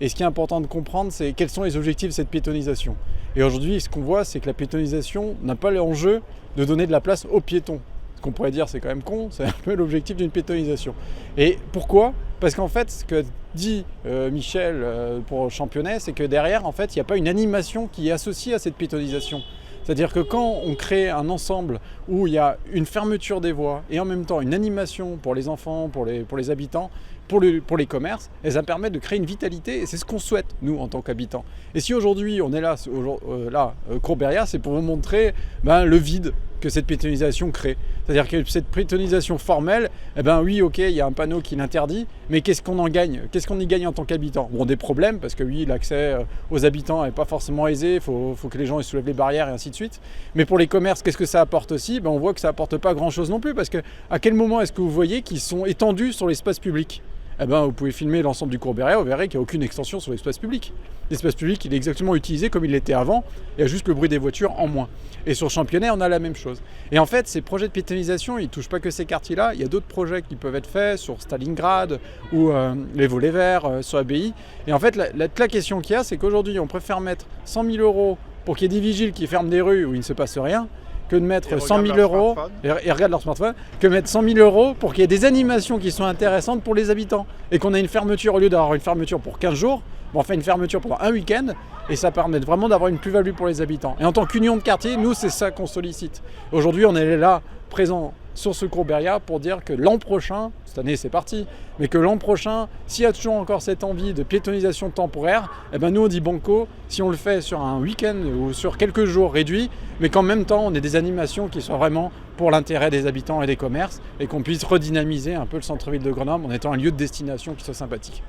Et ce qui est important de comprendre, c'est quels sont les objectifs de cette piétonisation. Et aujourd'hui, ce qu'on voit, c'est que la piétonisation n'a pas l'enjeu de donner de la place aux piétons. Ce qu'on pourrait dire, c'est quand même con, c'est un peu l'objectif d'une piétonisation. Et pourquoi ? Parce qu'en fait, ce que dit Michel pour Championnet, c'est que derrière, en fait, il n'y a pas une animation qui est associée à cette piétonisation. C'est-à-dire que quand on crée un ensemble où il y a une fermeture des voies et en même temps une animation pour les enfants, pour les habitants, pour les commerces, et ça permet de créer une vitalité et c'est ce qu'on souhaite, nous, en tant qu'habitants. Et si aujourd'hui on est là, Courberia, c'est pour vous montrer le vide que cette piétonisation crée. C'est-à-dire que cette piétonisation formelle, oui, ok, il y a un panneau qui l'interdit, mais qu'est-ce qu'on en gagne ? Qu'est-ce qu'on y gagne en tant qu'habitant ? Bon, des problèmes, parce que oui, l'accès aux habitants n'est pas forcément aisé, il faut que les gens ils soulèvent les barrières et ainsi de suite. Mais pour les commerces, qu'est-ce que ça apporte aussi ? On voit que ça apporte pas grand-chose non plus, parce que à quel moment est-ce que vous voyez qu'ils sont étendus sur l'espace public ? Vous pouvez filmer l'ensemble du Courberia, vous verrez qu'il n'y a aucune extension sur l'espace public. L'espace public, il est exactement utilisé comme il l'était avant, il y a juste le bruit des voitures en moins. Et sur Championnet, on a la même chose. Et en fait, ces projets de piétonisation, ils ne touchent pas que ces quartiers-là, il y a d'autres projets qui peuvent être faits sur Stalingrad ou les volets verts sur ABI. Et en fait, la question qu'il y a, c'est qu'aujourd'hui, on préfère mettre 100 000 € pour qu'il y ait des vigiles qui ferment des rues où il ne se passe rien, que de mettre 100 000 € et regardent leur smartphone, que mettre 100 000 € pour qu'il y ait des animations qui sont intéressantes pour les habitants. Et qu'on ait une fermeture, au lieu d'avoir une fermeture pour 15 jours, on fait une fermeture pendant un week-end et ça permet vraiment d'avoir une plus-value pour les habitants. Et en tant qu'union de quartier, nous, c'est ça qu'on sollicite. Aujourd'hui, on est là, présent sur ce Courberia pour dire que l'an prochain, cette année c'est parti, mais que l'an prochain, s'il y a toujours encore cette envie de piétonisation temporaire, nous on dit banco, si on le fait sur un week-end ou sur quelques jours réduits, mais qu'en même temps on ait des animations qui soient vraiment pour l'intérêt des habitants et des commerces et qu'on puisse redynamiser un peu le centre-ville de Grenoble en étant un lieu de destination qui soit sympathique.